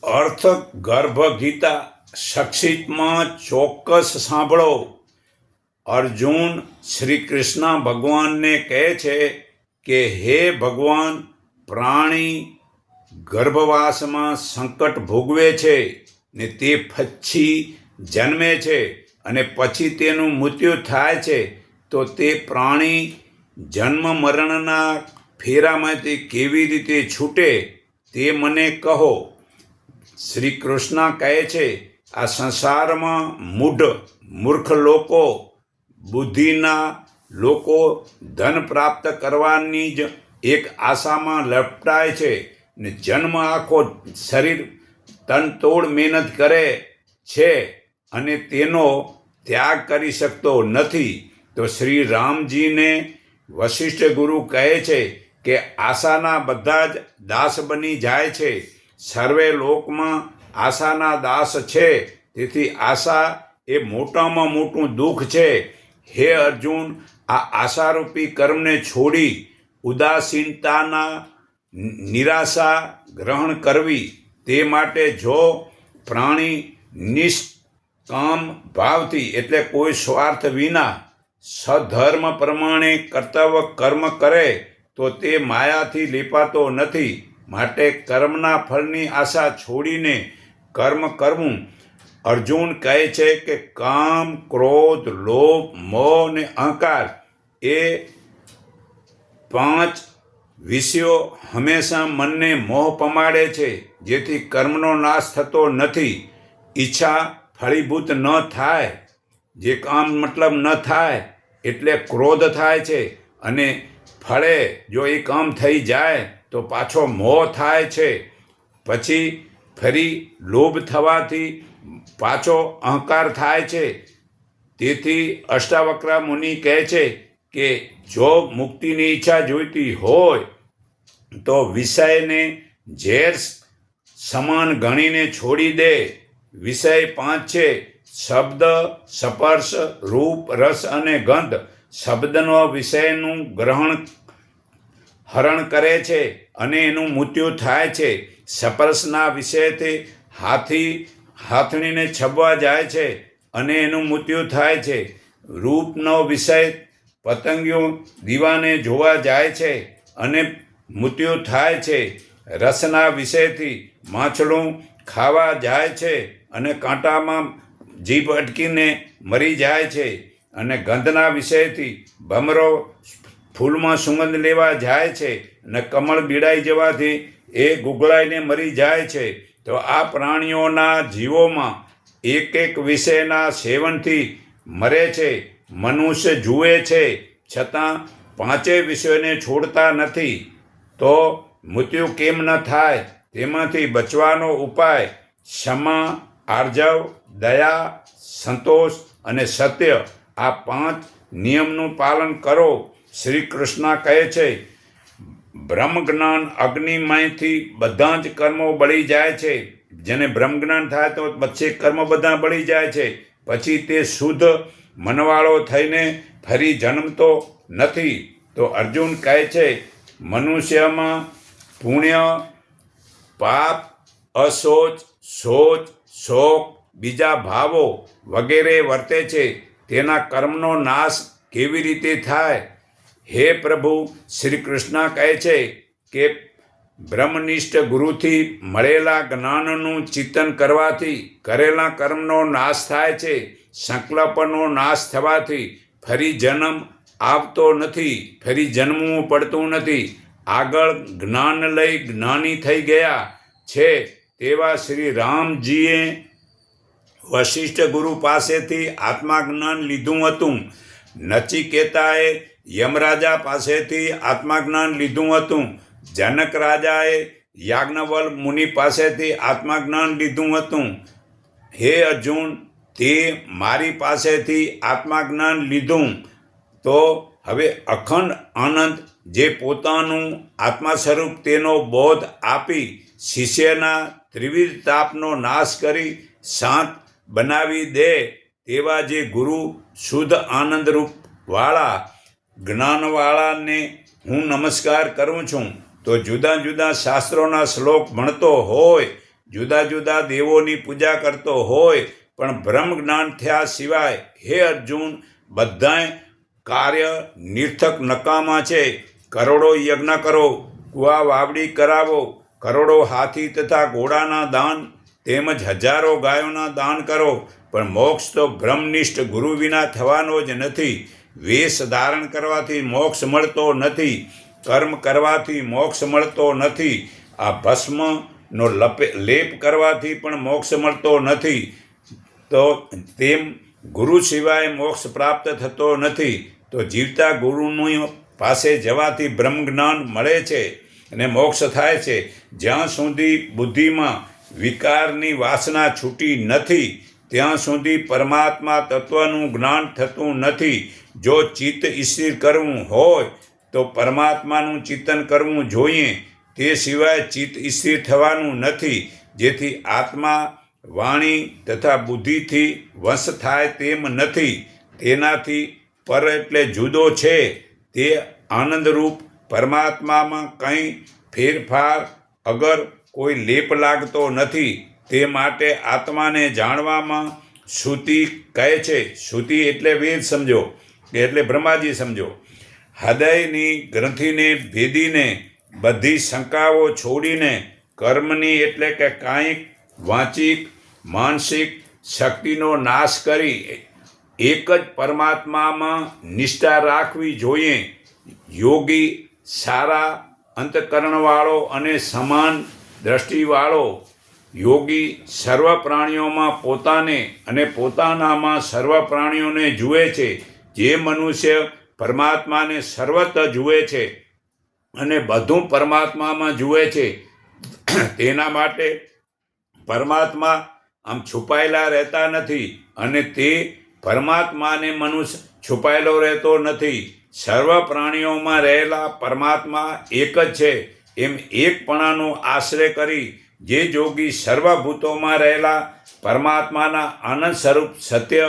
અર્થ ગર્ભ ગીતા સંક્ષિપ્તમાં ચોક્કસ સાંભળો. અર્જુન શ્રી કૃષ્ણ ભગવાનને કહે છે કે હે ભગવાન, પ્રાણી ગર્ભવાસમાં સંકટ ભોગવે છે ને તે પછી જન્મે છે અને પછી તેનું મૃત્યુ થાય છે, તો તે પ્રાણી જન્મ મરણના ફેરામાંથી કેવી રીતે છૂટે તે મને કહો. શ્રી કૃષ્ણ કહે છે, આ સંસારમાં મૂર્ખ લોકો, બુદ્ધિના લોકો ધન પ્રાપ્ત કરવાની જ એક આશામાં લપટાય છે ને જન્મ આખો શરીર તનતોડ મહેનત કરે છે અને તેનો ત્યાગ કરી શકતો નથી. તો શ્રી રામજીને વશિષ્ઠ ગુરુ કહે છે કે આશાના બધા જ દાસ બની જાય છે. સર્વે લોકમાં આશાના દાસ છે, તેથી આશા એ મોટામાં મોટું દુઃખ છે. હે અર્જુન, આ આશારૂપી કર્મને છોડી ઉદાસીનતાના નિરાશા ગ્રહણ કરવી. તે માટે જો પ્રાણી નિષ્કામ ભાવથી એટલે કોઈ સ્વાર્થ વિના સધર્મ પ્રમાણે કર્તવ્ય કર્મ કરે તો તે માયાથી લેપાતો નથી. માટે કર્મના ફળની આશા છોડીને કર્મ કરવું. અર્જુન કહે છે કે કામ, ક્રોધ, લોભ, મોહ ને અહંકાર એ 5 વિષયો હંમેશા મનને મોહ પમાડે છે, જેથી કર્મનો નાશ થતો નથી. ઈચ્છા ફળીભૂત ન થાય, જે કામ મતલબ ન થાય એટલે ક્રોધ થાય છે, અને ફળે જો એ કામ થઈ જાય તો પાછો મોહ થાય છે. પછી ફરી લોભ થવાથી પાછો અહંકાર થાય છે. તેથી અષ્ટાવક્ર મુનિ કહે છે કે જો મુક્તિની ઈચ્છા જોઈતી હોય તો વિષયને ઝેર સમાન ગણીને છોડી દે. વિષય 5 છે: શબ્દ, સ્પર્શ, રૂપ, રસ અને ગંધ. શબ્દનો વિષયનું હરણ કરે છે અને એનું મૃત્યુ થાય છે. સ્પર્શના વિષયથી હાથણીને છબવા જાય છે અને એનું મૃત્યુ થાય છે. રૂપનો વિષય પતંગિયો દીવાને જોવા જાય છે અને મૃત્યુ થાય છે. રસના વિષયથી માછલું ખાવા જાય છે અને કાંટામાં જીભ અટકીને મરી જાય છે. અને ગંધના વિષયથી ભમરો ફૂલમાં સુગંધ લેવા જાય છે અને કમળ બીડાઈ જવાથી એ ગુગળાઈને મરી જાય છે. તો આ પ્રાણીઓના જીવોમાં એક વિષયના સેવનથી મરે છે. મનુષ્ય જુએ છે છતાં 5 વિષયોને છોડતા નથી. તો મૃત્યુ કેમ ન થાય? તેમાંથી બચવાનો ઉપાય ક્ષમા, આર્જવ, દયા, સંતોષ અને સત્ય, આ 5 નિયમનું પાલન કરો. શ્રી કૃષ્ણ કહે છે, બ્રહ્મ જ્ઞાન અગ્નિમયથી બધા જ કર્મો બળી જાય છે. જેને બ્રહ્મ જ્ઞાન થાય તો પછી કર્મ બધા બળી જાય છે. પછી તે શુદ્ધ મનવાળો થઈને ફરી જન્મતો નથી. તો અર્જુન કહે છે, મનુષ્યમાં પુણ્ય, પાપ, અશોચ, શોચ, શોક, બીજા ભાવો વગેરે વર્તે છે. તેના કર્મનો નાશ કેવી રીતે થાય? હે પ્રભુ, શ્રી કૃષ્ણ કહે છે કે બ્રહ્મનિષ્ઠ ગુરુથી મળેલા જ્ઞાનનું ચિંતન કરવાથી કરેલા કર્મનો નાશ થાય છે. સંકલ્પનો નાશ થવાથી ફરી જન્મ આવતો નથી, ફરી જન્મવું પડતું નથી. આગળ જ્ઞાન લઈ જ્ઞાની થઈ ગયા છે તેવા શ્રી રામજીએ વશિષ્ઠ ગુરુ પાસેથી આત્માજ્ઞાન લીધું હતું. નચિકેતાએ યમરાજા પાસેથી આત્માજ્ઞાન લીધું હતું. જનક રાજાએ યાજ્ઞવલ્ક મુનિ પાસેથી આત્માજ્ઞાન લીધું હતું. હે અર્જુન, તે મારી પાસેથી આત્માજ્ઞાન લીધું. તો હવે અખંડ આનંદ જે પોતાનું આત્મા સ્વરૂપ તેનો બોધ આપી શિષ્યના ત્રિવિધ તાપનો નાશ કરી શાંત બનાવી દે તેવા જે ગુરુ શુદ્ધ આનંદરૂપ વાળા જ્ઞાનવાળાને હું નમસ્કાર કરું છું. તો જુદા જુદા શાસ્ત્રોના શ્લોક ભણતો હોય જુદા જુદા દેવોની પૂજા કરતો હોય, પણ બ્રહ્મ જ્ઞાન થયા સિવાય હે અર્જુન બધાય કાર્ય નિર્થક નકામા છે. કરોડો યજ્ઞ કરો, કુવા વાવડી કરાવો, કરોડો હાથી તથા ઘોડાના દાન તેમજ હજારો ગાયોના દાન કરો, પણ મોક્ષ તો બ્રહ્મનિષ્ઠ ગુરુ વિના થવાનો જ નથી. વેશ ધારણ કરવાથી મોક્ષ મળતો નથી, કર્મ કરવાથી મોક્ષ મળતો નથી, આ ભસ્મનો લેપ કરવાથી પણ મોક્ષ મળતો નથી. તો તેમ ગુરુ સિવાય મોક્ષ પ્રાપ્ત થતો નથી. તો જીવતા ગુરુની પાસે જવાથી બ્રહ્મ જ્ઞાન મળે છે અને મોક્ષ થાય છે. જ્યાં સુધી બુદ્ધિમાં વિકારની વાસના છૂટી નથી ત્યાં સુધી પરમાત્મા તત્વનું જ્ઞાન થતું નથી. જો ચિત્ત સ્થિર કરવું હોય તો પરમાત્માનું ચિંતન કરવું જોઈએ, તે સિવાય ચિત્ત સ્થિર થવાનું નથી. જેથી આત્મા વાણી તથા બુદ્ધિથી વશ થાય તેમ નથી. તેનાથી પર એટલે જુદો છે. તે આનંદરૂપ પરમાત્મામાં કંઈ ફેરફાર અગર કોઈ લેપ લાગતો નથી. તે માટે આત્માને જાણવામાં શ્રુતિ કહે છે. શ્રુતિ એટલે વેદ સમજો, એટલે બ્રહ્માજી સમજો. હૃદયની ગ્રંથિને ભેદીને બધી શંકાઓ છોડીને કર્મની એટલે કે કાંઈક વાચિક માનસિક શક્તિનો નાશ કરી એક જ પરમાત્મામાં નિષ્ઠા રાખવી જોઈએ. યોગી સારા અંતકરણવાળો અને સમાન દ્રષ્ટિવાળો યોગી સર્વ પ્રાણીઓમાં પોતાને અને પોતાનામાં સર્વ પ્રાણીઓને જુએ છે. જે મનુષ્ય પરમાત્માને સર્વત્ર જુએ છે અને બધું પરમાત્મામાં જુએ છે, તેના માટે પરમાત્મા આમ છુપાયેલા રહેતા નથી અને તે પરમાત્માને મનુષ્ય છુપાયેલો રહેતો નથી. સર્વ પ્રાણીઓમાં રહેલા પરમાત્મા એક જ છે એમ એકપણાનો આશ્રય કરી જે જોગી સર્વભૂતોમાં રહેલા પરમાત્માના આનંદ સ્વરૂપ સત્ય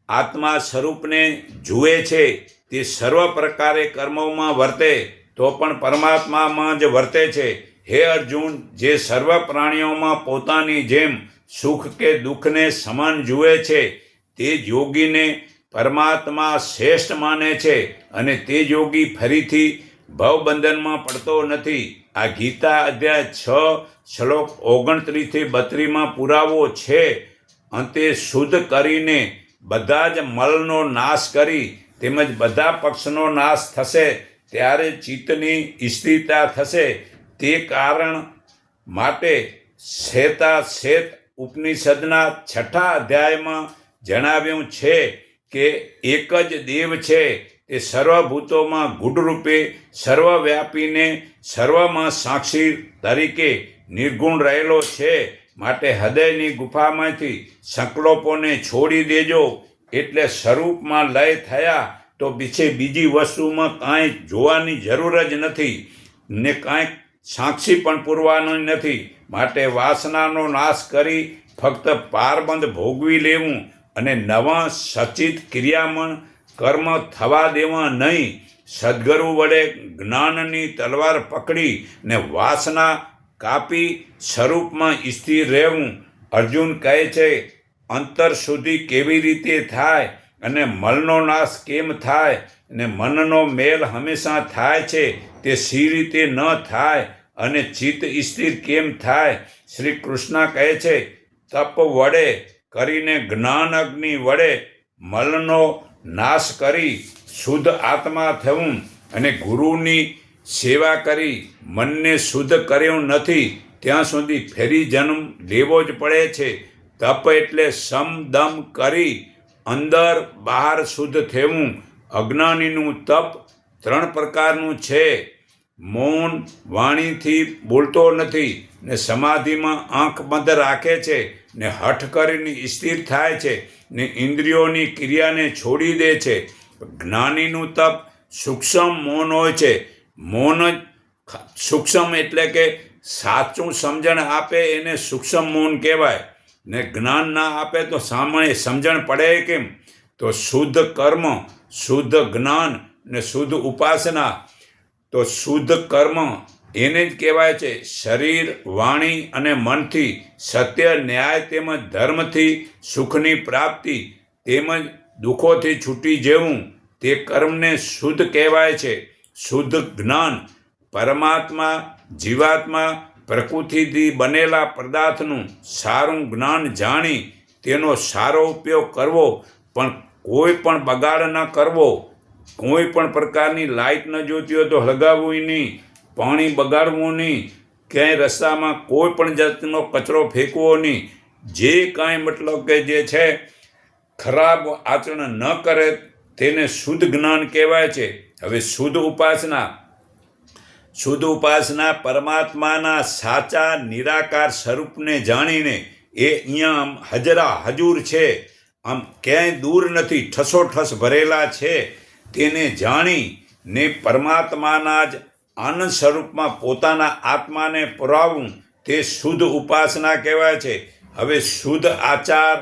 આત્મા સ્વરૂપને જુએ છે, તે સર્વ પ્રકારે કર્મોમાં વર્તે તો પણ પરમાત્મામાં જ વર્તે છે. હે અર્જુન, જે સર્વ પ્રાણીઓમાં પોતાની જેમ સુખ કે દુઃખને સમાન જુએ છે, તે યોગીને પરમાત્મા શ્રેષ્ઠ માને છે અને તે યોગી ફરીથી ભવબંધનમાં પડતો નથી. આ ગીતા અધ્યાય 6 શ્લોક 29-32 પુરાવો છે. અંતે શુદ્ધ કરીને બધા જ મલનો નાશ કરી તેમજ બધા પક્ષનો નાશ થશે ત્યારે ચિત્તની સ્થિરતા થશે. તે કારણ માટે શ્વેતાશ્વેત ઉપનિષદના 6 અધ્યાયમાં જણાવ્યું છે કે એક જ દેવ છે, તે સર્વભૂતોમાં ગૂઢરૂપે સર્વવ્યાપીને સર્વમાં સાક્ષી તરીકે નિર્ગુણ રહેલો છે. માટે હૃદયની ગુફામાંથી સંકલ્પોને છોડી દેજો. એટલે સ્વરૂપમાં લય થયા તો પછી બીજી વસ્તુમાં કાંઈ જોવાની જરૂર જ નથી ને કાંઈક સાક્ષી પણ પૂરવાનું નથી. માટે વાસનાનો નાશ કરી ફક્ત પારબંધ ભોગવી લેવું અને નવા સચિત ક્રિયામણ કર્મ થવા દેવા નહીં. સદ્ગુરુ વડે જ્ઞાનની તલવાર પકડી ને વાસના કાપી સ્વરૂપમાં સ્થિર રહેવું. અર્જુન કહે છે, અંતર સુધી કેવી રીતે થાય અને મલનો નાશ કેમ થાય અને મનનો મેલ હંમેશા થાય છે તે સી રીતે ન થાય અને ચિત્ત સ્થિર કેમ થાય. શ્રી કૃષ્ણ કહે છે, તપ વડે કરીને જ્ઞાન અગ્નિ વડે મલનો નાશ કરી શુદ્ધ આત્મા થવું અને ગુરુની સેવા કરી મનને શુદ્ધ કર્યું નથી ત્યાં સુધી ફેરી જન્મ લેવો જ પડે છે. તપ એટલે સમ દમ કરી અંદર બહાર શુદ્ધ થવું. અજ્ઞાનીનું તપ 3 પ્રકારનું છે. મૌન વાણીથી બોલતો નથી ને સમાધિમાં આંખ બંધ રાખે છે ને હઠ કરીને સ્થિર થાય છે ને ઇન્દ્રિયોની ક્રિયાને છોડી દે છે. જ્ઞાનીનું તપ સૂક્ષ્મ મૌન હોય છે. મૌન જ સૂક્ષ્મ એટલે કે સાચું સમજણ આપે એને સૂક્ષ્મ મૌન કહેવાય ને જ્ઞાન ના આપે તો સામાન્ય સમજણ પડે કેમ? તો શુદ્ધ કર્મ, શુદ્ધ જ્ઞાન ને શુદ્ધ ઉપાસના. તો શુદ્ધ કર્મ એને જ કહેવાય છે શરીર, વાણી અને મનથી સત્ય, ન્યાય તેમજ ધર્મથી સુખની પ્રાપ્તિ તેમજ દુઃખોથી છૂટી જવું તે કર્મને શુદ્ધ કહેવાય છે. શુદ્ધ જ્ઞાન પરમાત્મા, જીવાત્મા, પ્રકૃતિથી બનેલા પદાર્થનું સારું જ્ઞાન જાણી તેનો સારો ઉપયોગ કરવો, પણ કોઈ પણ બગાડ ન કરવો. કોઈ પણ પ્રકારની લાઇટ ન જોતી હોય તો હળગાવવું નહીં, પાણી બગાડવું નહીં, ક્યાંય રસ્તામાં કોઈ પણ જાતનો કચરો ફેંકવો નહીં. જે કાંઈ મતલબ કે જે છે ખરાબ આચરણ ન કરે તેને શુદ્ધ જ્ઞાન કહેવાય છે. હવે શુદ્ધ ઉપાસના પરમાત્માના સાચા નિરાકાર સ્વરૂપને જાણીને એ અહીંયા હજૂર છે, આમ ક્યાંય દૂર નથી, ઠસોઠસ ભરેલા છે, તેને જાણીને પરમાત્માના જ આનંદ સ્વરૂપમાં પોતાના આત્માને પુરાવવું તે શુદ્ધ ઉપાસના કહેવાય છે. હવે શુદ્ધ આચાર,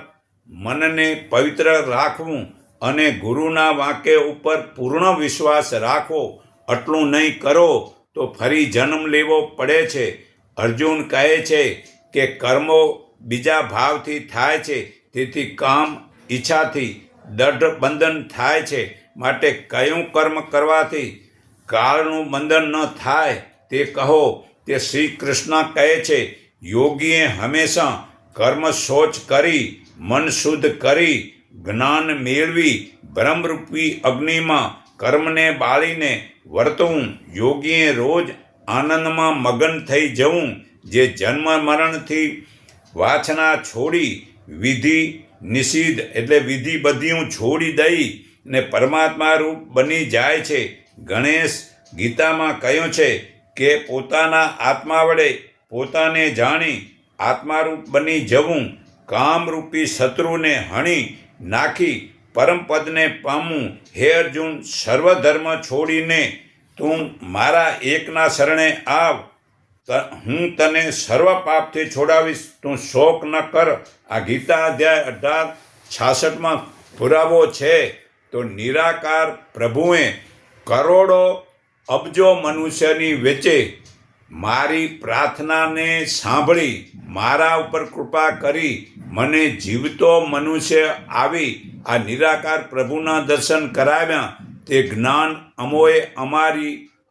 મનને પવિત્ર રાખવું અને ગુરુના વાક્ય ઉપર પૂર્ણ વિશ્વાસ રાખવો. આટલું નહીં કરો તો ફરી જન્મ લેવો પડે છે. અર્જુન કહે છે કે કર્મો બીજા ભાવથી થાય છે, તેથી કામ, ઈચ્છાથી દઢ બંધન થાય છે. માટે કયું કર્મ કરવાથી કાળનું બંધન ન થાય તે કહો. તે શ્રી કૃષ્ણ કહે છે, યોગીએ હંમેશા કર્મ શોચ કરી, મન શુદ્ધ કરી, જ્ઞાન મેળવી, બ્રહ્મરૂપી અગ્નિમાં કર્મને બાળીને વર્તવું. યોગીએ રોજ આનંદમાં મગન થઈ જવું. જે જન્મ મરણથી વાસના છોડી વિધિ નિષિદ્ધ એટલે વિધિ બધીયું છોડી દઈ ને પરમાત્મા રૂપ બની જાય છે. ગણેશ ગીતામાં કહ્યું છે કે પોતાના આત્મા વડે પોતાને જાણી આત્મારૂપ બની જવું, કામરૂપી શત્રુને હણી નાખી પરમપદને પામવું. હે અર્જુન, સર્વધર્મ છોડીને તું મારા એકના શરણે આવ, હું તને સર્વ પાપથી છોડાવીશ. તું શોક ન કર. આ ગીતા અધ્યાય 18:66 પુરાવો છે. તો નિરાકાર પ્રભુએ કરોડો અબજો મનુષ્યની વચ્ચે મારી પ્રાર્થનાને સાંભળી મારા ઉપર કૃપા કરી મને જીવતો મનુષ્ય આવી આ નિરાકાર પ્રભુના દર્શન કરાવ્યા. તે જ્ઞાન અમોએ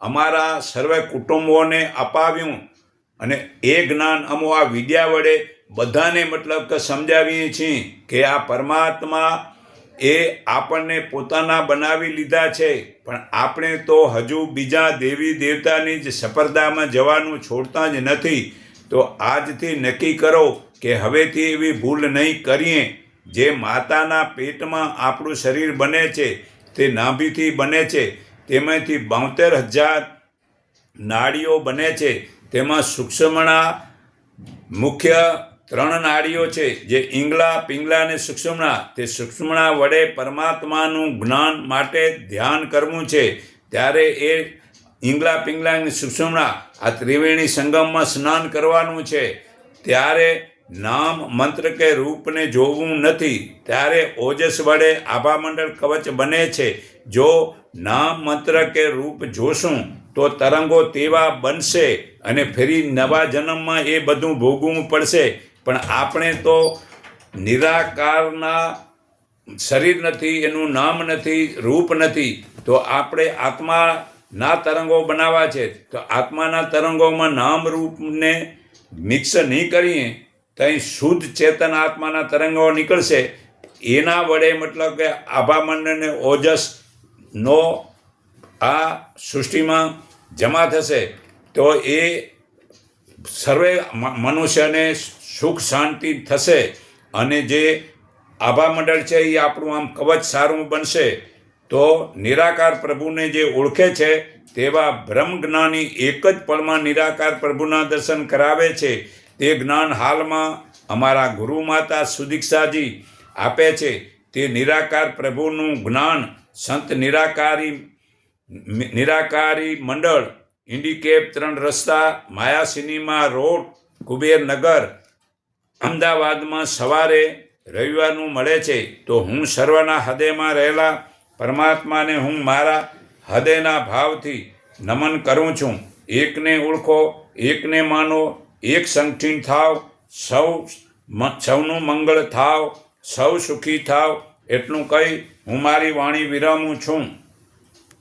અમારા સર્વે કુટુંબોને અપાવ્યું અને એ જ્ઞાન અમો આ વિદ્યા વડે બધાને મતલબ કે સમજાવીએ છીએ કે આ પરમાત્મા એ આપણને પોતાના બનાવી લીધા છે, પણ આપણે તો હજુ બીજા દેવી દેવતાની જ સ્પર્ધામાં જવાનું છોડતા જ નથી. તો આજથી નક્કી કરો કે હવેથી એવી ભૂલ નહીં કરીએ. જે માતાના પેટમાં આપણું શરીર બને છે તે નાભીથી બને છે, તેમાંથી 72,000 નાડીઓ બને છે. તેમાં સૂક્ષ્મણા મુખ્ય 3 નાડીઓ છે, જે ઈંગલા, પિંગલા અને સૂક્ષ્મણા. તે સૂક્ષ્મણા વડે પરમાત્માનું જ્ઞાન માટે ધ્યાન કરવું છે. ત્યારે એ ઈંગલા, પિંગલા અને સૂક્ષ્મણા આ ત્રિવેણી સંગમમાં સ્નાન કરવાનું છે. ત્યારે નામ, મંત્ર કે રૂપને જોવું નથી. ત્યારે ઓજસ વડે આભામંડળ કવચ બને છે. જો નામ, મંત્ર કે રૂપ જોશું તો તરંગો તેવા બનશે અને ફરી નવા જન્મમાં એ બધું ભોગવવું પડશે. પણ આપણે તો નિરાકારના શરીર નથી, એનું નામ નથી, રૂપ નથી, તો આપણે આત્માના તરંગો બનાવવા છે. તો આત્માના તરંગોમાં નામ રૂપને મિક્સ નહીં કરીએ તો અહીં શુદ્ધ ચેતન આત્માના તરંગો નીકળશે. એના વડે મતલબ કે આભામંડળને ઓજસનો આ સૃષ્ટિમાં જમા થશે. તો એ સર્વે મનુષ્યને સુખ શાંતિ થશે અને જે આભામંડળ છે એ આપણું આમ કવચ સારું બનશે. તો નિરાકાર પ્રભુને જે ઓળખે છે તેવા બ્રહ્મ જ્ઞાની એક જ પળમાં નિરાકાર પ્રભુના દર્શન કરાવે છે. તે જ્ઞાન હાલમાં અમારા ગુરુ માતા સુદીક્ષાજી આપે છે. તે નિરાકાર પ્રભુનું જ્ઞાન સંત નિરાકારી મંડળ, ઇન્ડિકેપ 3 રસ્તા, માયા સિનેમા રોડ, કુબેરનગર, અમદાવાદમાં સવારે રવિવારનું મળે છે. તો હું સર્વના હૃદયમાં રહેલા પરમાત્માને હું મારા હૃદયના ભાવથી નમન કરું છું. એકને ઓળખો, એકને માનો, એક સંગઠીન થાવ, સૌનું મંગળ થાવ, સૌ સુખી થાવ. એટલું કહી હું મારી વાણી વિરામું છું.